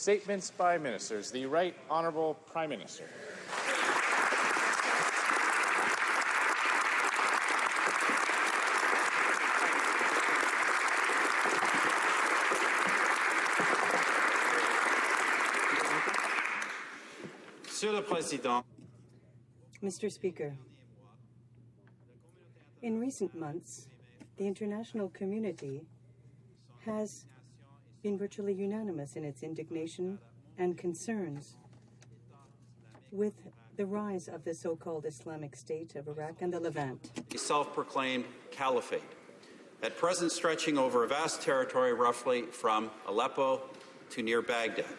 Statements by ministers. The Right Honourable Prime Minister. Monsieur le Président. Mr. Speaker, in recent months, the international community has been virtually unanimous in its indignation and concerns with the rise of the so-called Islamic State of Iraq and the Levant. A self-proclaimed caliphate, at present stretching over a vast territory roughly from Aleppo to near Baghdad,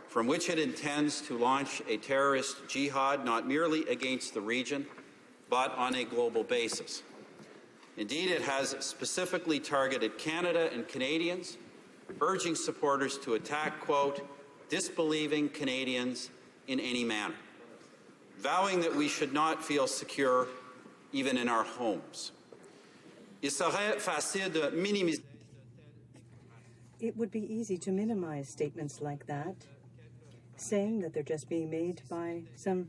from which it intends to launch a terrorist jihad not merely against the region, but on a global basis. Indeed, it has specifically targeted Canada and Canadians, urging supporters to attack, quote, disbelieving Canadians in any manner, vowing that we should not feel secure even in our homes. It would be easy to minimize statements like that, saying that they're just being made by some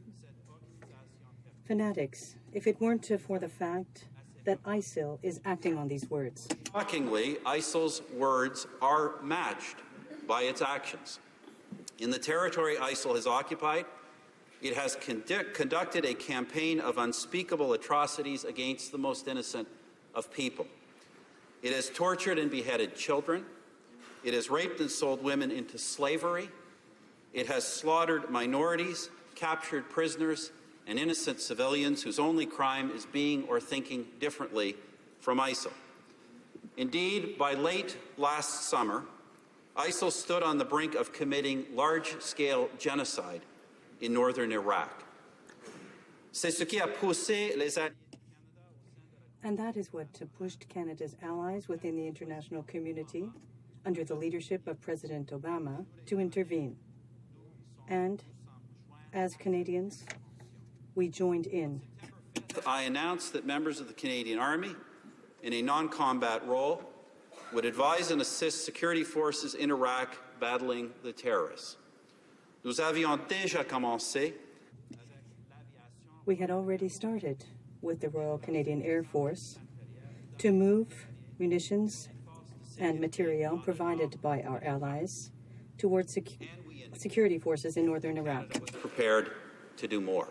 fanatics, if it weren't for the fact that ISIL is acting on these words. Shockingly, ISIL's words are matched by its actions. In the territory ISIL has occupied, it has conducted a campaign of unspeakable atrocities against the most innocent of people. It has tortured and beheaded children. It has raped and sold women into slavery. It has slaughtered minorities, captured prisoners, and innocent civilians whose only crime is being or thinking differently from ISIL. Indeed, by late last summer, ISIL stood on the brink of committing large-scale genocide in northern Iraq. And that is what pushed Canada's allies within the international community, under the leadership of President Obama, to intervene. And as Canadians, we joined in. I announced that members of the Canadian Army, in a non-combat role, would advise and assist security forces in Iraq battling the terrorists. Nous avions déjà commencé. We had already started with the Royal Canadian Air Force to move munitions and material provided by our allies towards security forces in northern Iraq. Prepared to do more.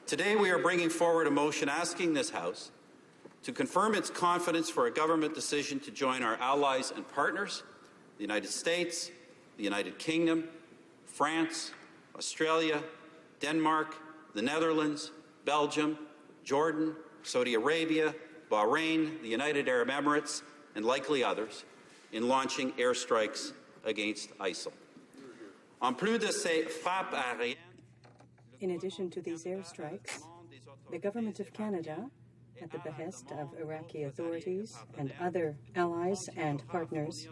Today we are bringing forward a motion asking this House to confirm its confidence for a government decision to join our allies and partners, the United States, the United Kingdom, France, Australia, Denmark, the Netherlands, Belgium, Jordan, Saudi Arabia, Bahrain, the United Arab Emirates, and likely others, in launching airstrikes against ISIL. En plus de ces frappes aériennes, in addition to these airstrikes, the Government of Canada, at the behest of Iraqi authorities and other allies and partners,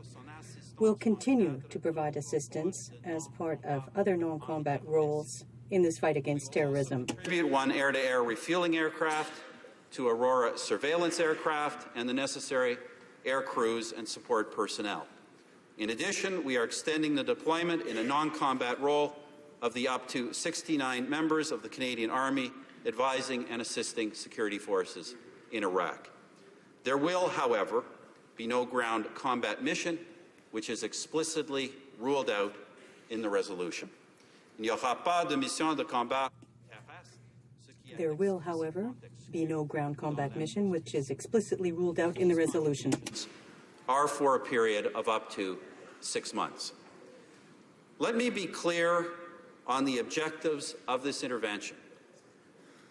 will continue to provide assistance as part of other non-combat roles in this fight against terrorism. One air-to-air refueling aircraft, to Aurora surveillance aircraft, and the necessary air crews and support personnel. In addition, we are extending the deployment in a non-combat role of the up to 69 members of the Canadian Army advising and assisting security forces in Iraq. There will, however, be no ground combat mission, which is explicitly ruled out in the resolution. There will, however, be no ground combat mission, which is explicitly ruled out in the resolution. Are for a period of up to 6 months. Let me be clear on the objectives of this intervention.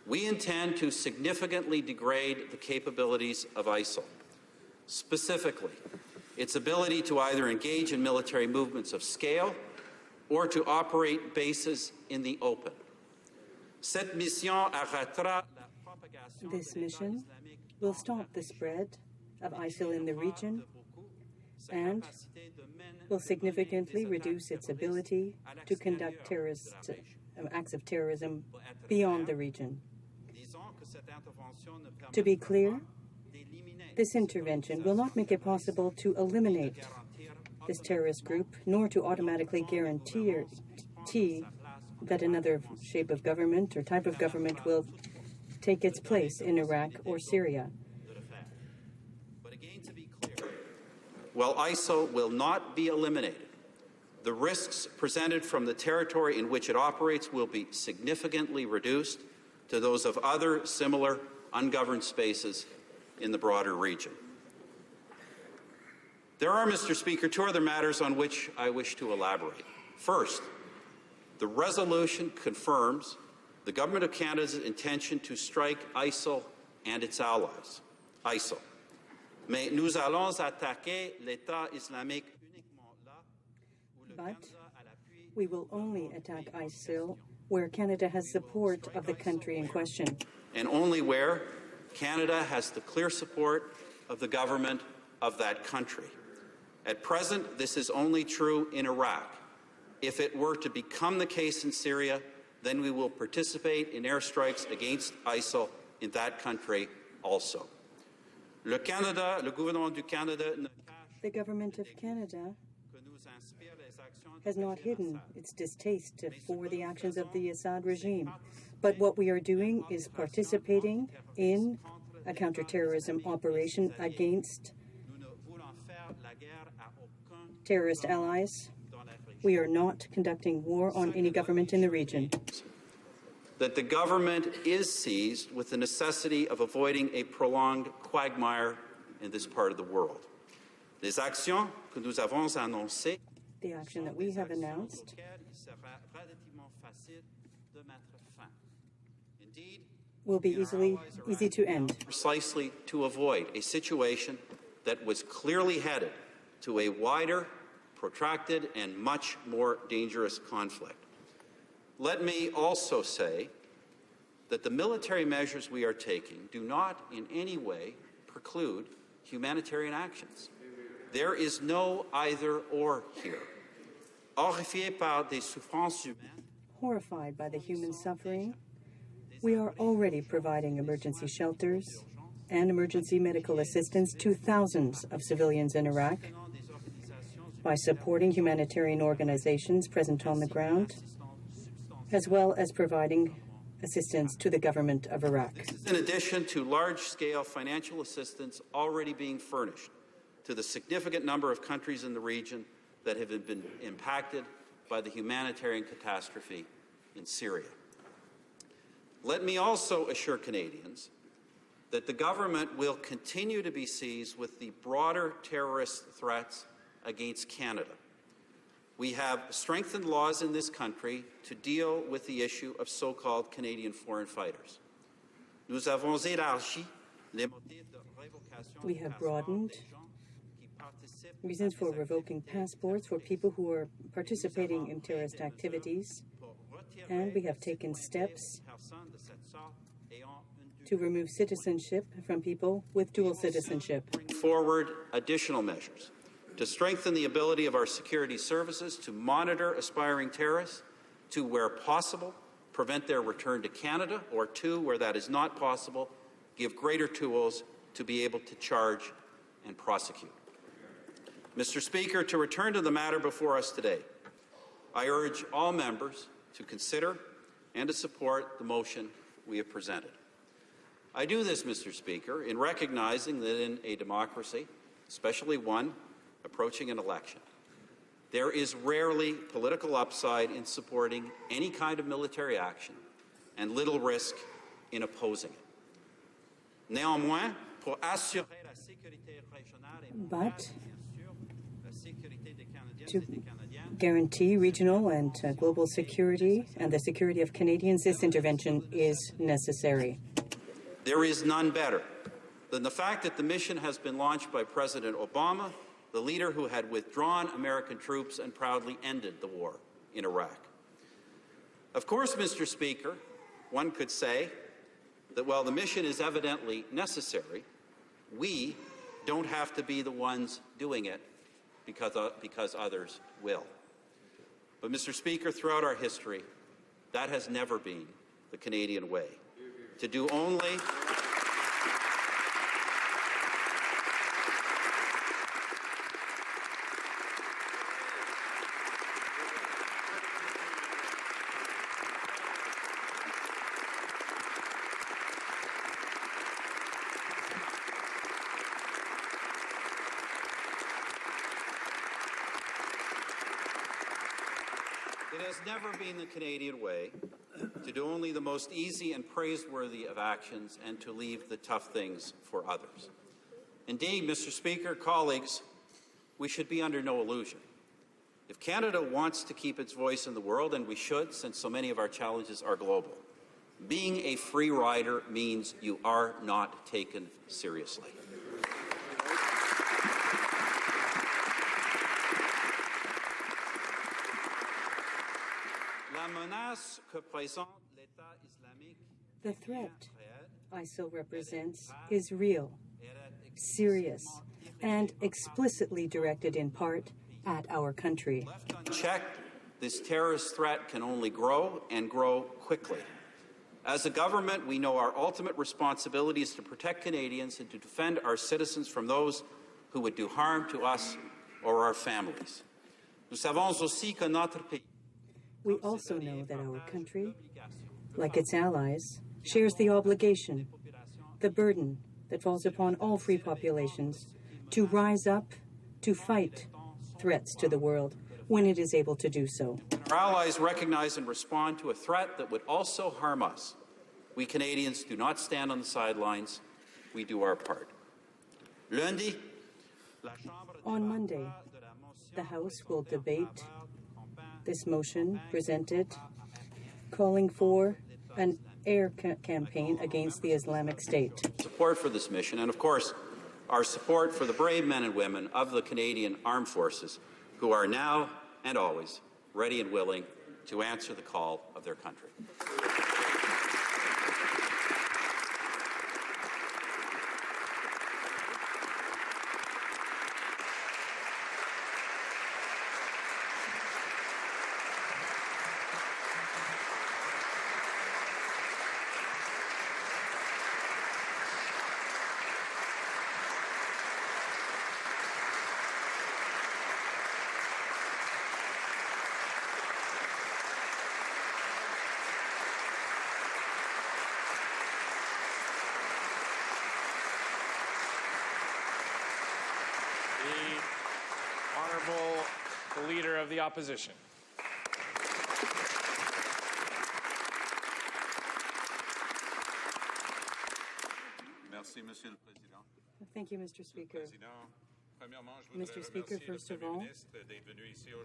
We intend to significantly degrade the capabilities of ISIL, specifically its ability to either engage in military movements of scale or to operate bases in the open. This mission will stop the spread of ISIL in the region and will significantly reduce its ability to conduct acts of terrorism beyond the region. To be clear, this intervention will not make it possible to eliminate this terrorist group, nor to automatically guarantee that another shape of government or type of government will take its place in Iraq or Syria. But again, to be clear, while ISIL will not be eliminated, the risks presented from the territory in which it operates will be significantly reduced to those of other similar ungoverned spaces in the broader region. There are, Mr. Speaker, two other matters on which I wish to elaborate. First, the resolution confirms the Government of Canada's intention to strike ISIL and its allies. ISIL. Mais nous allons attaquer l'État islamique uniquement là où le But Canada a l'appui. we will only attack ISIL where Canada has support of the country in question. And only where Canada has the clear support of the government of that country. At present, this is only true in Iraq. If it were to become the case in Syria, then we will participate in airstrikes against ISIL in that country also. Le gouvernement du Canada ne cache The government of Canada que nous inspire les actions has not hidden its distaste for the actions of the Assad regime. But what we are doing is participating in a counterterrorism operation against nous ne voulons faire la guerre à aucun terrorist allies. dans la région. We are not conducting war on any government in the region. That the government is seized with the necessity of avoiding a prolonged quagmire in this part of the world. Les actions que nous avons annoncées The action that we have announced auxquelles il sera relativement facile de mettre fin. Indeed, will be easy to end. precisely to avoid a situation that was clearly headed to a wider, protracted, and much more dangerous conflict. Let me also say that the military measures we are taking do not in any way preclude humanitarian actions. There is no either-or here. Horrifié par des souffrances humaines, Horrified by the human suffering, we are already providing emergency shelters and emergency medical assistance to thousands of civilians in Iraq by supporting humanitarian organizations present on the ground, as well as providing assistance to the government of Iraq. in addition to large-scale financial assistance already being furnished to the significant number of countries in the region that have been impacted by the humanitarian catastrophe in Syria. Let me also assure Canadians that the government will continue to be seized with the broader terrorist threats against Canada. We have strengthened laws in this country to deal with the issue of so-called Canadian foreign fighters. Nous avons élargi les motifs de révocation We du have passeport broadened des gens qui participent reasons à for des revoking activités passports for people who are participating in terrorist activities, pour retirer and we have la taken citoyenneté steps des personnes de cette sorte ayant une to remove citizenship from people with dual citizenship. bring forward additional measures to strengthen the ability of our security services to monitor aspiring terrorists, to, where possible, prevent their return to Canada, or two, where that is not possible, give greater tools to be able to charge and prosecute. Mr. Speaker, to return to the matter before us today, I urge all members to consider and to support the motion we have presented. I do this, Mr. Speaker, in recognizing that in a democracy, especially one approaching an election, there is rarely political upside in supporting any kind of military action and little risk in opposing it. Néanmoins, pour assurer la sécurité régionale et mondiale, But bien sûr, la sécurité des Canadiennes to et des Canadiens, guarantee regional and global security and the security of Canadians, this intervention is necessary. there is none better than the fact that the mission has been launched by President Obama, the leader who had withdrawn American troops and proudly ended the war in Iraq. Of course, Mr. Speaker, one could say that while the mission is evidently necessary, we don't have to be the ones doing it because others will. But, Mr. Speaker, throughout our history, that has never been the Canadian way. To do only It has never been the Canadian way to do only the most easy and praiseworthy of actions and to leave the tough things for others. Indeed, Mr. Speaker, colleagues, we should be under no illusion. If Canada wants to keep its voice in the world, and we should, since so many of our challenges are global, being a free rider means you are not taken seriously. The threat ISIL represents is real, serious, and explicitly directed in part at our country. Checked, this terrorist threat can only grow and grow quickly. As a government, we know our ultimate responsibility is to protect Canadians and to defend our citizens from those who would do harm to us or our families. Nous savons aussi que notre pays. We also know that our country, like its allies, shares the obligation, the burden that falls upon all free populations to rise up, to fight threats to the world when it is able to do so. Our allies recognize and respond to a threat that would also harm us. We Canadians do not stand on the sidelines. We do our part. Lundi, on Monday, the House will debate this motion presented calling for an air campaign against the Islamic State. Support for this mission and, of course, our support for the brave men and women of the Canadian Armed Forces who are now and always ready and willing to answer the call of their country. The Leader of the Opposition. Merci, Monsieur le Président. Thank you, Mr. Speaker. Mr. Speaker, first of all,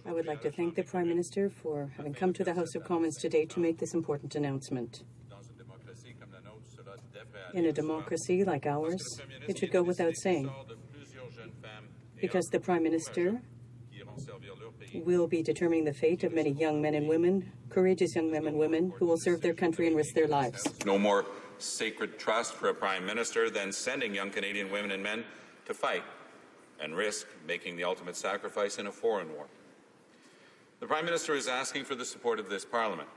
I would like to thank the Prime Minister for having come to the House of Commons today to make this important announcement. In a democracy like ours, it should go without saying, because the Prime Minister will be determining the fate of many young men and women, courageous young men and women who will serve their country and risk their lives. No more sacred trust for a Prime Minister than sending young Canadian women and men to fight and risk making the ultimate sacrifice in a foreign war. The Prime Minister is asking for the support of this Parliament.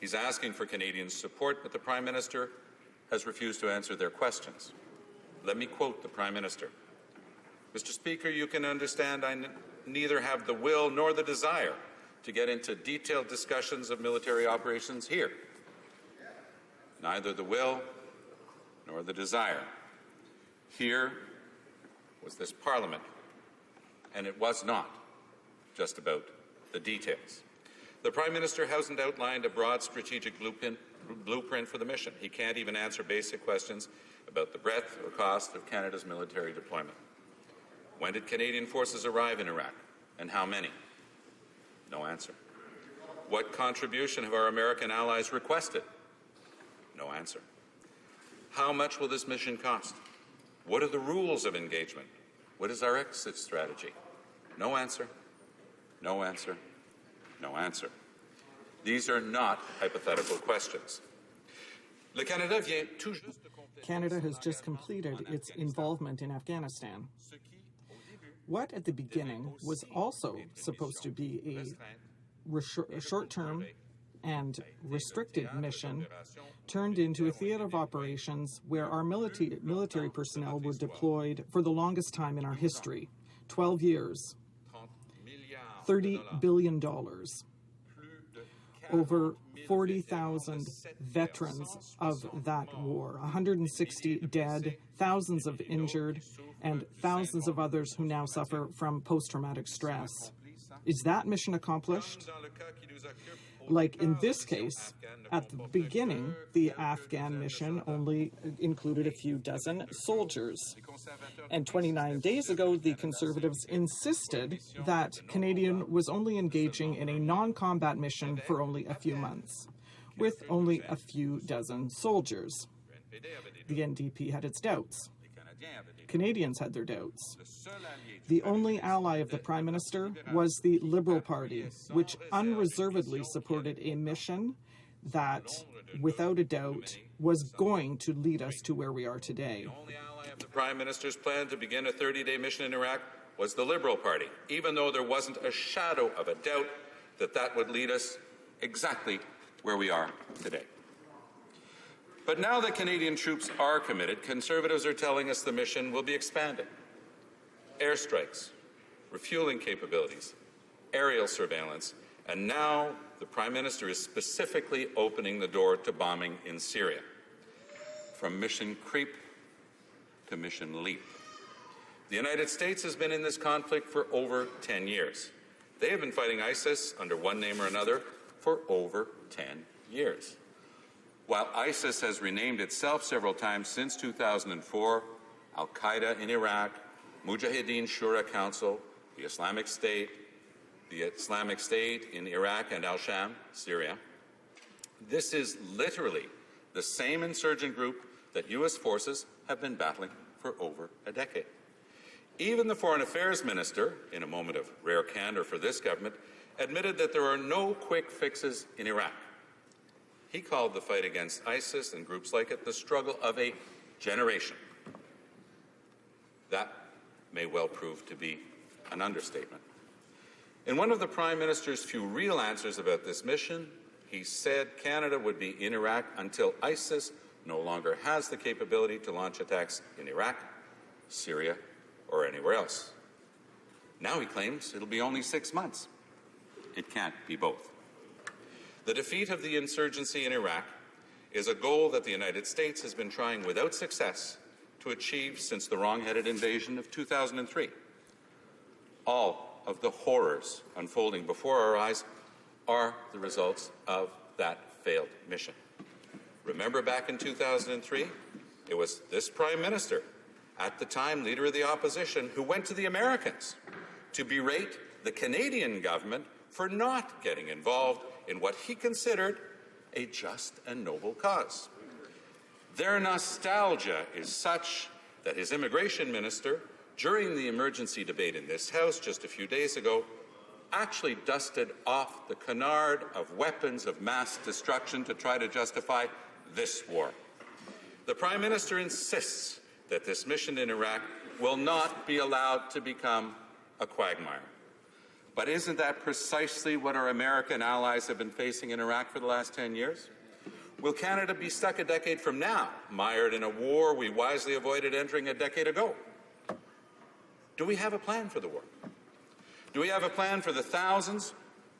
He's asking for Canadians' support, but the Prime Minister has refused to answer their questions. Let me quote the Prime Minister. Mr. Speaker, you can understand I neither have the will nor the desire to get into detailed discussions of military operations here. Neither the will nor the desire. Here was this Parliament, and it was not just about the details. The Prime Minister hasn't outlined a broad strategic blueprint for the mission. He can't even answer basic questions about the breadth or cost of Canada's military deployment. When did Canadian forces arrive in Iraq, and how many? No answer. What contribution have our American allies requested? No answer. How much will this mission cost? What are the rules of engagement? What is our exit strategy? No answer. No answer. No answer. These are not hypothetical questions. Canada has just completed its involvement in Afghanistan. What at the beginning was also supposed to be a short-term and restricted mission turned into a theater of operations where our military personnel were deployed for the longest time in our history, 12 years, $30 billion, over 40,000 veterans of that war, 160 dead, thousands of injured, and thousands of others who now suffer from post-traumatic stress. Is that mission accomplished? Like in this case, at the beginning, the Afghan mission only included a few dozen soldiers. And 29 days ago, the Conservatives insisted that Canadian was only engaging in a non-combat mission for only a few months, with only a few dozen soldiers. The NDP had its doubts. Canadians had their doubts. The only ally of the Prime Minister was the Liberal Party, which unreservedly supported a mission that, without a doubt, was going to lead us to where we are today. The only ally of the Prime Minister's plan to begin a 30-day mission in Iraq was the Liberal Party, even though there wasn't a shadow of a doubt that that would lead us exactly where we are today. But now that Canadian troops are committed, Conservatives are telling us the mission will be expanded. Airstrikes, refueling capabilities, aerial surveillance, and now the Prime Minister is specifically opening the door to bombing in Syria. From mission creep to mission leap. The United States has been in this conflict for over 10 years. They have been fighting ISIS under one name or another for over 10 years. While ISIS has renamed itself several times since 2004, Al-Qaeda in Iraq, Mujahideen Shura Council, the Islamic State in Iraq, and Al-Sham, Syria, this is literally the same insurgent group that U.S. forces have been battling for over a decade. Even the Foreign Affairs Minister, in a moment of rare candor for this government, admitted that there are no quick fixes in Iraq. He called the fight against ISIS and groups like it the struggle of a generation. That may well prove to be an understatement. In one of the Prime Minister's few real answers about this mission, he said Canada would be in Iraq until ISIS no longer has the capability to launch attacks in Iraq, Syria, or anywhere else. Now he claims it'll be only 6 months. It can't be both. The defeat of the insurgency in Iraq is a goal that the United States has been trying without success to achieve since the wrong-headed invasion of 2003. All of the horrors unfolding before our eyes are the results of that failed mission. Remember back in 2003? It was this Prime Minister, at the time leader of the opposition, who went to the Americans to berate the Canadian government for not getting involved in what he considered a just and noble cause. Their nostalgia is such that his immigration minister, during the emergency debate in this House just a few days ago, actually dusted off the canard of weapons of mass destruction to try to justify this war. The Prime Minister insists that this mission in Iraq will not be allowed to become a quagmire. But isn't that precisely what our American allies have been facing in Iraq for the last 10 years? Will Canada be stuck a decade from now, mired in a war we wisely avoided entering a decade ago? Do we have a plan for the war? Do we have a plan for the thousands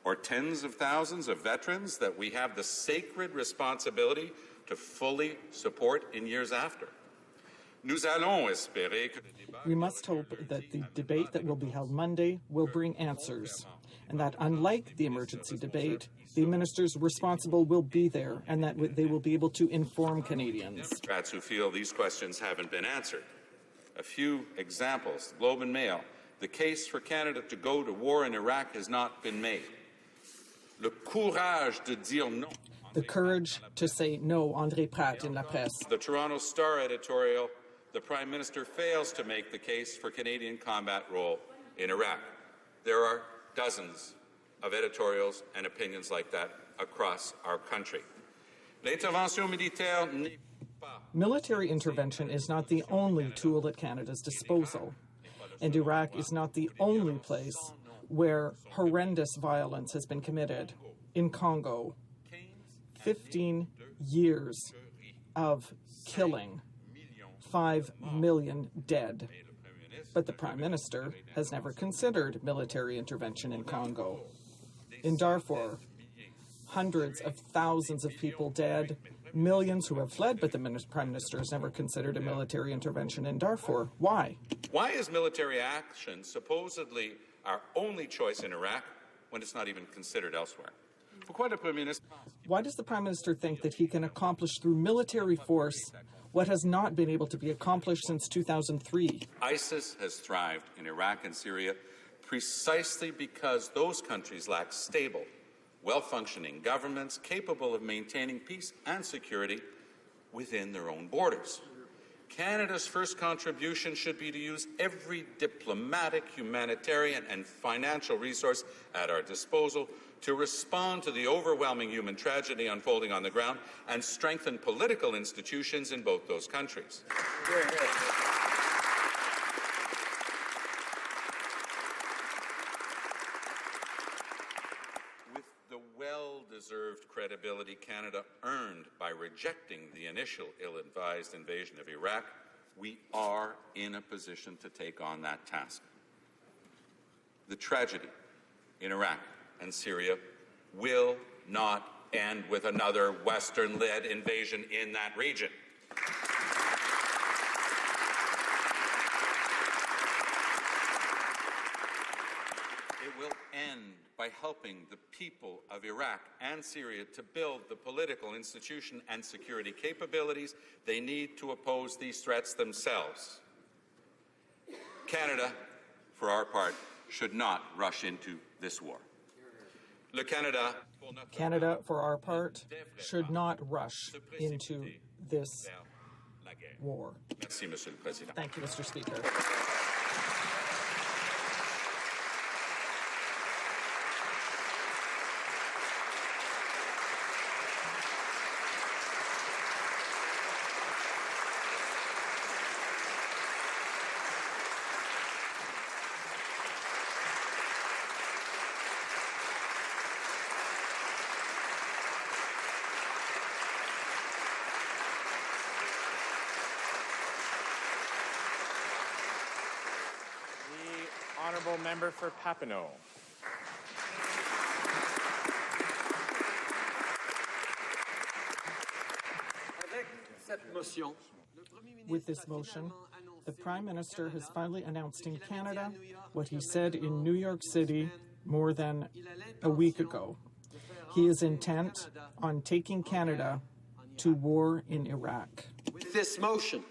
or tens of thousands of veterans that we have the sacred responsibility to fully support in years after? We must hope that the debate that will be held Monday will bring answers, and that unlike the emergency debate, the ministers responsible will be there, and that they will be able to inform Canadians. Democrats who feel these questions haven't been answered. A few examples. Globe and Mail. The case for Canada to go to war in Iraq has not been made. Le courage de dire non. The courage to say no, André Pratt in La Presse. The Toronto Star editorial. The Prime Minister fails to make the case for Canadian combat role in Iraq. There are dozens of editorials and opinions like that across our country. L'intervention militaire n'est pas. Military intervention is not the only tool at Canada's disposal, and Iraq is not the only place where horrendous violence has been committed. In Congo, 15 years of killing, 5 million dead. But the Prime Minister has never considered military intervention in Congo. In Darfur, hundreds of thousands of people dead, millions who have fled, but the Prime Minister has never considered a military intervention in Darfur. Why? Why is military action supposedly our only choice in Iraq when it's not even considered elsewhere. Why does the Prime Minister think that he can accomplish through military force what has not been able to be accomplished since 2003? ISIS has thrived in Iraq and Syria precisely because those countries lack stable, well-functioning governments capable of maintaining peace and security within their own borders. Canada's first contribution should be to use every diplomatic, humanitarian, and financial resource at our disposal to respond to the overwhelming human tragedy unfolding on the ground and strengthen political institutions in both those countries. With the well-deserved credibility Canada earned by rejecting the initial ill-advised invasion of Iraq, we are in a position to take on that task. The tragedy in Iraq and Syria will not end with another Western-led invasion in that region. It will end by helping the people of Iraq and Syria to build the political, institution, and security capabilities they need to oppose these threats themselves. Canada, for our part, should not rush into this war. Canada, for our part, should not rush into this war. Thank you, Mr. Speaker. Honourable member for Papineau. With this motion, the Prime Minister has finally announced in Canada what he said in New York City more than a week ago. He is intent on taking Canada to war in Iraq. With this motion,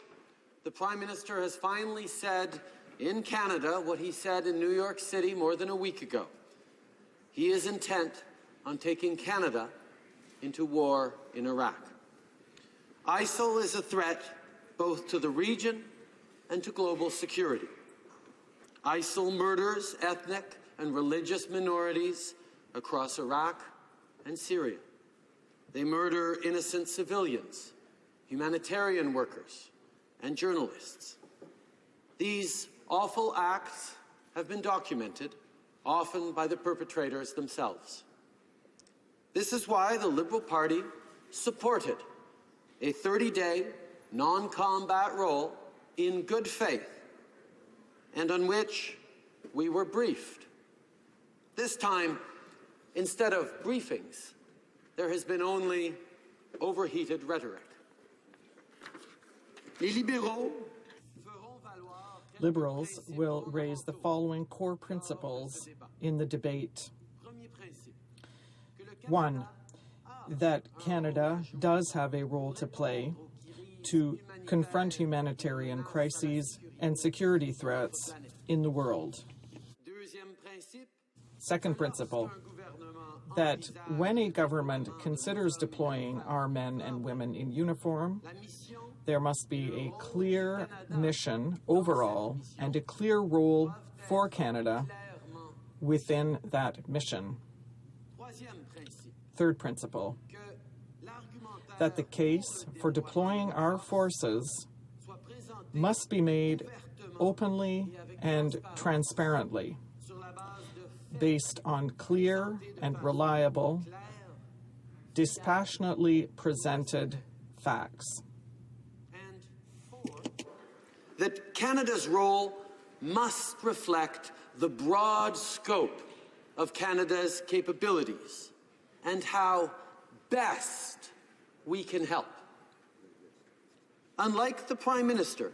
the Prime Minister has finally said in Canada what he said in New York City more than a week ago. He is intent on taking Canada into war in Iraq. ISIL is a threat both to the region and to global security. ISIL murders ethnic and religious minorities across Iraq and Syria. They murder innocent civilians, humanitarian workers, and journalists. These awful acts have been documented, often by the perpetrators themselves. This is why the Liberal Party supported a 30-day non-combat role in good faith, and on which we were briefed. This time, instead of briefings, there has been only overheated rhetoric. Les libéraux Liberals will raise the following core principles in the debate. 1, that Canada does have a role to play to confront humanitarian crises and security threats in the world. Second principle, that when a government considers deploying our men and women in uniform, there must be a clear mission overall and a clear role for Canada within that mission. Third principle, that the case for deploying our forces must be made openly and transparently, based on clear and reliable, dispassionately presented facts. That Canada's role must reflect the broad scope of Canada's capabilities and how best we can help. Unlike the Prime Minister,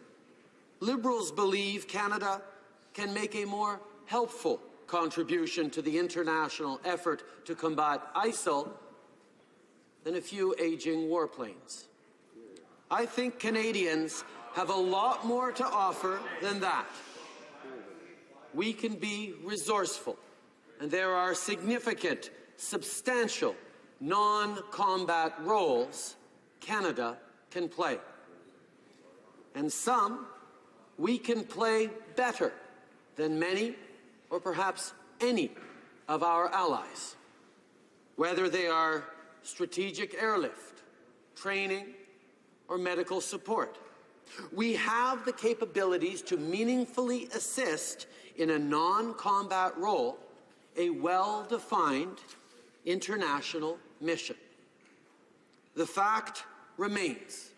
Liberals believe Canada can make a more helpful contribution to the international effort to combat ISIL than a few aging warplanes. I think Canadians have a lot more to offer than that. We can be resourceful, and there are significant, substantial, non-combat roles Canada can play. And some we can play better than many or perhaps any of our allies, whether they are strategic airlift, training, or medical support. We have the capabilities to meaningfully assist in a non-combat role a well-defined international mission. The fact remains,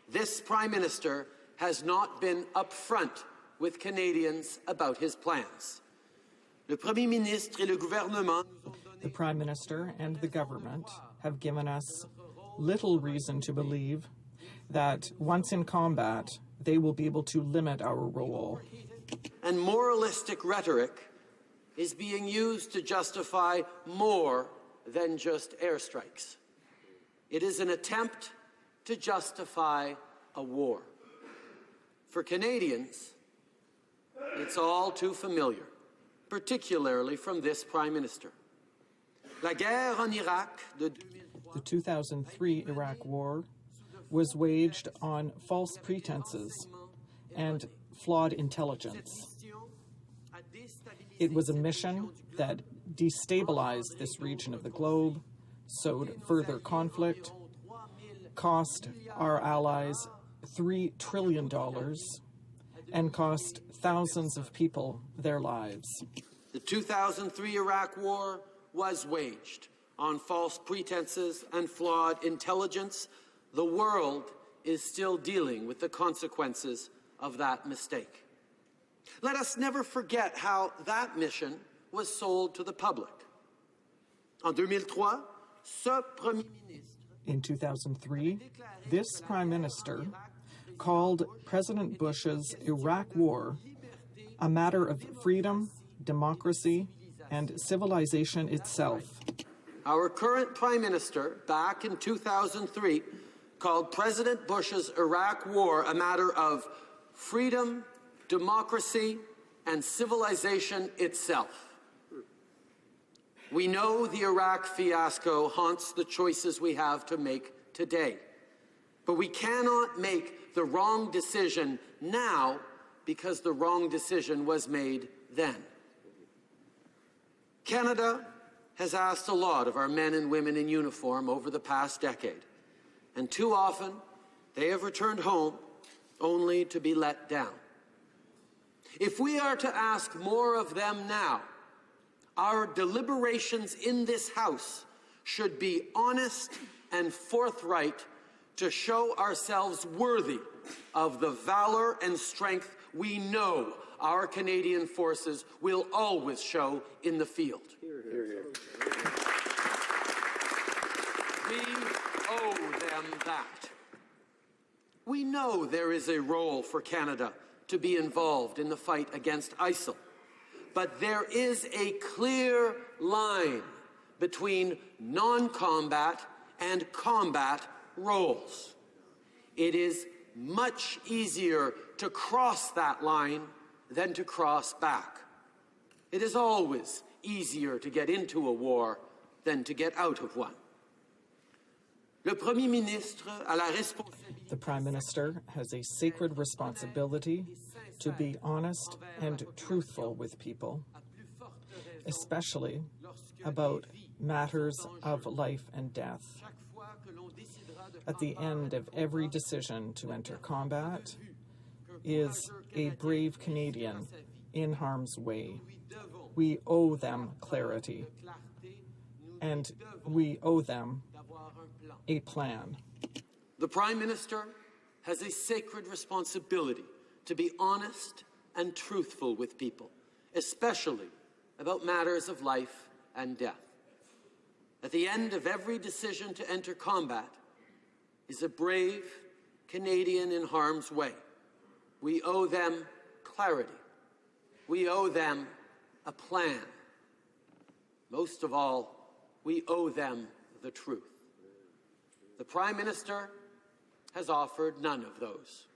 this Prime Minister has not been upfront with Canadians about his plans. Le Premier Ministre et le gouvernement. The Prime Minister and the government have given us little reason to believe that once in combat, they will be able to limit our role. And moralistic rhetoric is being used to justify more than just airstrikes. It is an attempt to justify a war. For Canadians, it's all too familiar, particularly from this Prime Minister. La guerre en Irak de The 2003 Iraq War was waged on false pretenses and flawed intelligence. It was a mission that destabilized this region of the globe, sowed further conflict, cost our allies $3 trillion, and cost thousands of people their lives. The 2003 Iraq War was waged on false pretenses and flawed intelligence. The world is still dealing with the consequences of that mistake. Let us never forget how that mission was sold to the public. En 2003, ce Premier Ministre. In 2003, this Prime Minister called President Bush's Iraq War a matter of freedom, democracy, and civilization itself. Our current Prime Minister, back in 2003, called President Bush's Iraq War a matter of freedom, democracy, and civilization itself. We know the Iraq fiasco haunts the choices we have to make today. But we cannot make the wrong decision now because the wrong decision was made then. Canada has asked a lot of our men and women in uniform over the past decade, and too often they have returned home only to be let down. If we are to ask more of them now, our deliberations in this House should be honest and forthright to show ourselves worthy of the valor and strength we know our Canadian forces will always show in the field. We owe them that. We know there is a role for Canada to be involved in the fight against ISIL, but there is a clear line between non-combat and combat roles. It is much easier to cross that line than to cross back. It is always easier to get into a war than to get out of one. Le Premier Ministre a la responsabilité. The Prime Minister has a sacred responsibility to be honest and truthful with people, especially about matters of life and death. At the end of every decision to enter combat is a brave Canadian in harm's way. We owe them clarity, and we owe them a plan. The Prime Minister has a sacred responsibility to be honest and truthful with people, especially about matters of life and death. At the end of every decision to enter combat is a brave Canadian in harm's way. We owe them clarity. We owe them a plan. Most of all, we owe them the truth. The Prime Minister has offered none of those.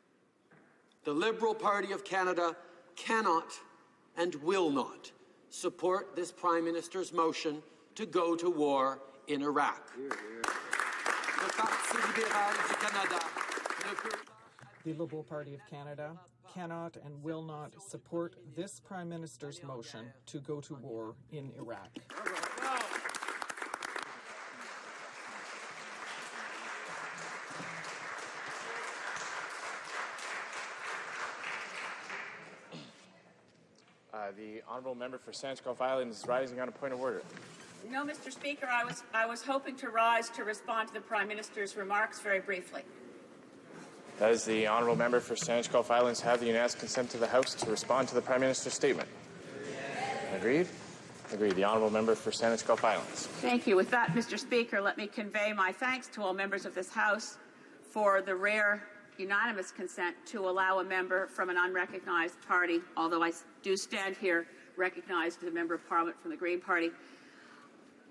The Liberal Party of Canada cannot and will not support this Prime Minister's motion to go to war in Iraq. The Liberal Party of Canada cannot and will not support this Prime Minister's motion to go to war in Iraq. The honourable member for Sandwich Gulf Islands is rising on a point of order. No, Mr. Speaker, I was hoping to rise to respond to the Prime Minister's remarks very briefly. Does the honourable member for Sandwich Gulf Islands have the unanimous consent of the House to respond to the Prime Minister's statement? Agreed? Agreed. The honourable member for Sandwich Gulf Islands. Thank you. With that, Mr. Speaker, let me convey my thanks to all members of this House for the rare unanimous consent to allow a member from an unrecognised party, although I do stand here recognised as a member of Parliament from the Green Party.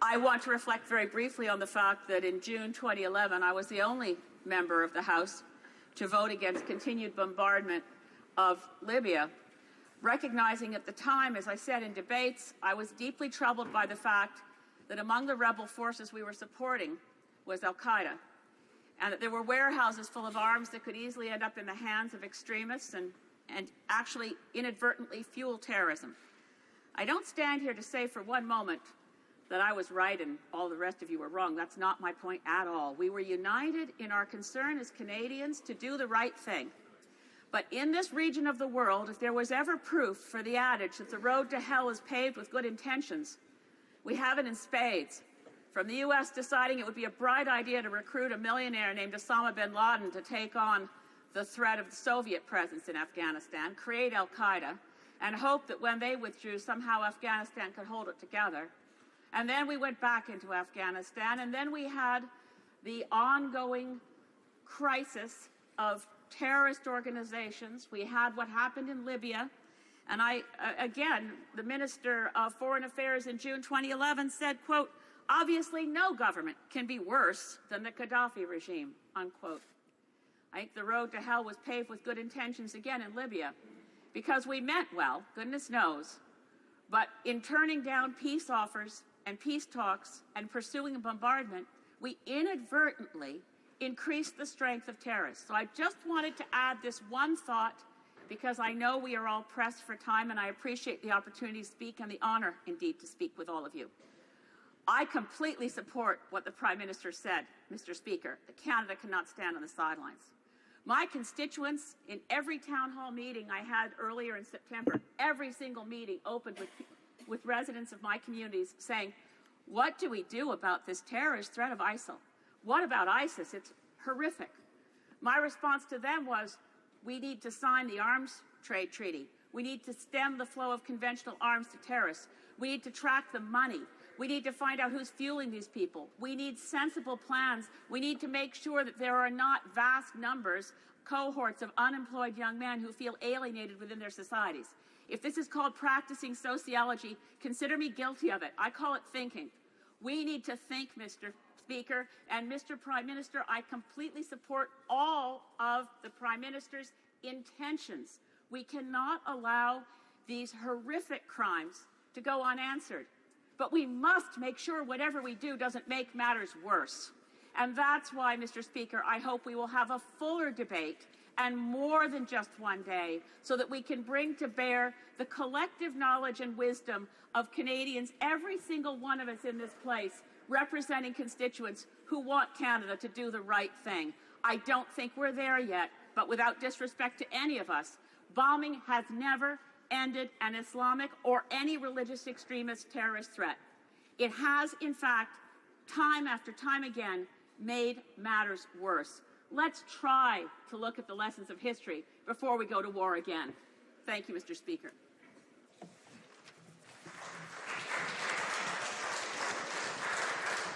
I want to reflect very briefly on the fact that in June 2011, I was the only member of the House to vote against continued bombardment of Libya, recognizing at the time, as I said in debates, I was deeply troubled by the fact that among the rebel forces we were supporting was al-Qaeda, and that there were warehouses full of arms that could easily end up in the hands of extremists and actually inadvertently fuel terrorism. I don't stand here to say for one moment that I was right and all the rest of you were wrong. That's not my point at all. We were united in our concern as Canadians to do the right thing. But in this region of the world, if there was ever proof for the adage that the road to hell is paved with good intentions, we have it in spades. From the U.S. deciding it would be a bright idea to recruit a millionaire named Osama bin Laden to take on the threat of the Soviet presence in Afghanistan, create al-Qaeda, and hope that when they withdrew, somehow Afghanistan could hold it together. And then we went back into Afghanistan, and then we had the ongoing crisis of terrorist organizations. We had what happened in Libya. And again, the Minister of Foreign Affairs in June 2011 said, quote, "Obviously no government can be worse than the Gaddafi regime," unquote. I think the road to hell was paved with good intentions again in Libya, because we meant well, goodness knows, but in turning down peace offers and peace talks and pursuing a bombardment, we inadvertently increased the strength of terrorists. So I just wanted to add this one thought, because I know we are all pressed for time, and I appreciate the opportunity to speak and the honor, indeed, to speak with all of you. I completely support what the Prime Minister said, Mr. Speaker, that Canada cannot stand on the sidelines. My constituents, in every town hall meeting I had earlier in September, every single meeting opened with residents of my communities saying, what do we do about this terrorist threat of ISIL? What about ISIS? It's horrific. My response to them was, we need to sign the arms trade treaty. We need to stem the flow of conventional arms to terrorists. We need to track the money. We need to find out who's fueling these people. We need sensible plans. We need to make sure that there are not vast numbers, cohorts of unemployed young men who feel alienated within their societies. If this is called practicing sociology, consider me guilty of it. I call it thinking. We need to think, Mr. Speaker, and Mr. Prime Minister, I completely support all of the Prime Minister's intentions. We cannot allow these horrific crimes to go unanswered. But we must make sure whatever we do doesn't make matters worse. And that's why, Mr. Speaker, I hope we will have a fuller debate and more than just one day, so that we can bring to bear the collective knowledge and wisdom of Canadians, every single one of us in this place, representing constituents who want Canada to do the right thing. I don't think we're there yet, but without disrespect to any of us, bombing has never ended an Islamic or any religious extremist terrorist threat. It has, in fact, time after time again, made matters worse. Let's try to look at the lessons of history before we go to war again. Thank you, Mr. Speaker.